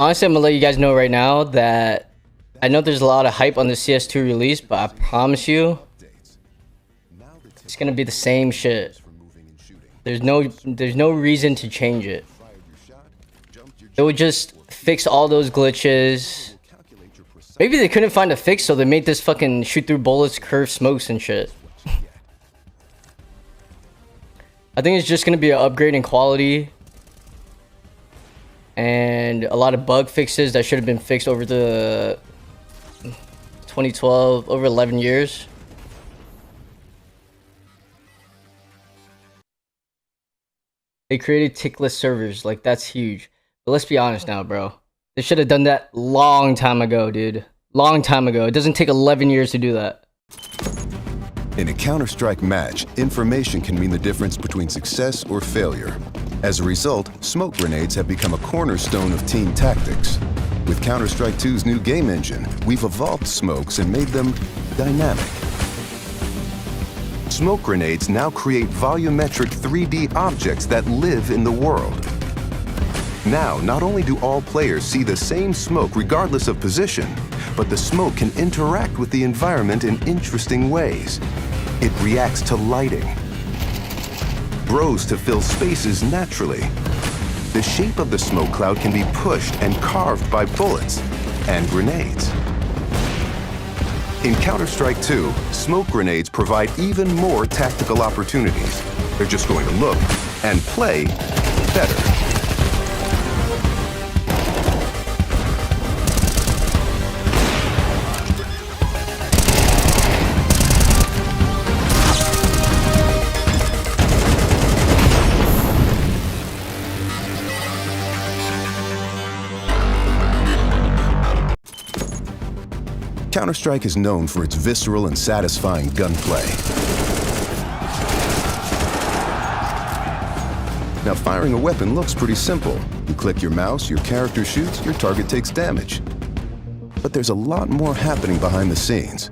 Honestly, I'm gonna let you guys know right now that I know there's a lot of hype on the CS2 release, but I promise it's gonna be the same shit. There's no reason to change it. It would just fix all those glitches. Maybe they couldn't find a fix, so they made this fucking shoot through bullets, curve smokes and shit. I think it's just gonna be an upgrade in quality and a lot of bug fixes that should have been fixed over the 2012, over 11 years. They created tickless servers, like that's huge. But let's be honest now, bro. They should have done that long time ago, dude. Long time ago. It doesn't take 11 years to do that. In a Counter-Strike match, information can mean the difference between success or failure. As a result, smoke grenades have become a cornerstone of team tactics. With Counter-Strike 2's new game engine, we've evolved smokes and made them dynamic. Smoke grenades now create volumetric 3D objects that live in the world. Now, not only do all players see the same smoke regardless of position, but the smoke can interact with the environment in interesting ways. It reacts to lighting, grows to fill spaces naturally. The shape of the smoke cloud can be pushed and carved by bullets and grenades. In Counter-Strike 2, smoke grenades provide even more tactical opportunities. They're just going to look and play better. Counter-Strike is known for its visceral and satisfying gunplay. Now, firing a weapon looks pretty simple. You click your mouse, your character shoots, your target takes damage. But there's a lot more happening behind the scenes.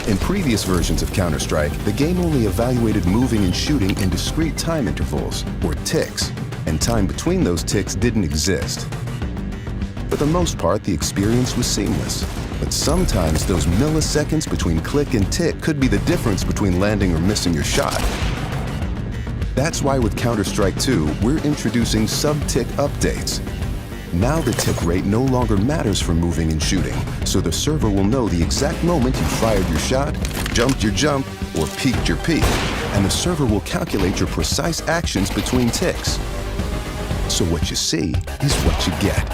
In previous versions of Counter-Strike, the game only evaluated moving and shooting in discrete time intervals, or ticks, and time between those ticks didn't exist. For the most part, the experience was seamless. But sometimes those milliseconds between click and tick could be the difference between landing or missing your shot. That's why with Counter-Strike 2, we're introducing sub-tick updates. Now the tick rate no longer matters for moving and shooting, so the server will know the exact moment you fired your shot, jumped your jump, or peeked your peek, and the server will calculate your precise actions between ticks. So what you see is what you get.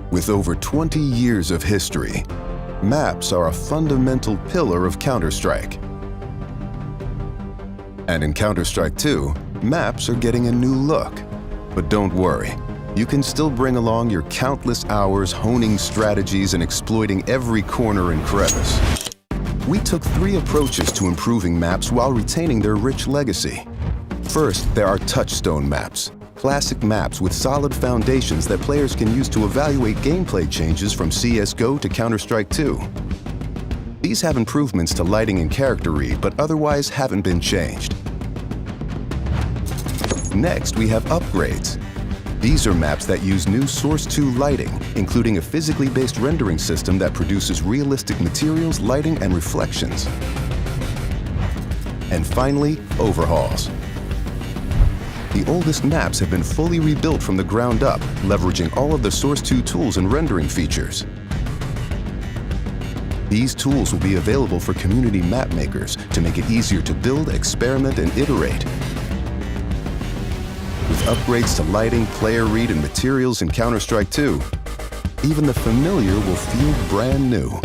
With over 20 years of history, maps are a fundamental pillar of Counter-Strike. And in Counter-Strike 2, maps are getting a new look. But don't worry, you can still bring along your countless hours honing strategies and exploiting every corner and crevice. We took 3 approaches to improving maps while retaining their rich legacy. First, there are touchstone maps. Classic maps with solid foundations that players can use to evaluate gameplay changes from CSGO to Counter-Strike 2. These have improvements to lighting and character read, but otherwise haven't been changed. Next, we have upgrades. These are maps that use new Source 2 lighting, including a physically based rendering system that produces realistic materials, lighting, and reflections. And finally, overhauls. The oldest maps have been fully rebuilt from the ground up, leveraging all of the Source 2 tools and rendering features. These tools will be available for community map makers to make it easier to build, experiment, and iterate. With upgrades to lighting, player read, and materials in Counter-Strike 2, even the familiar will feel brand new.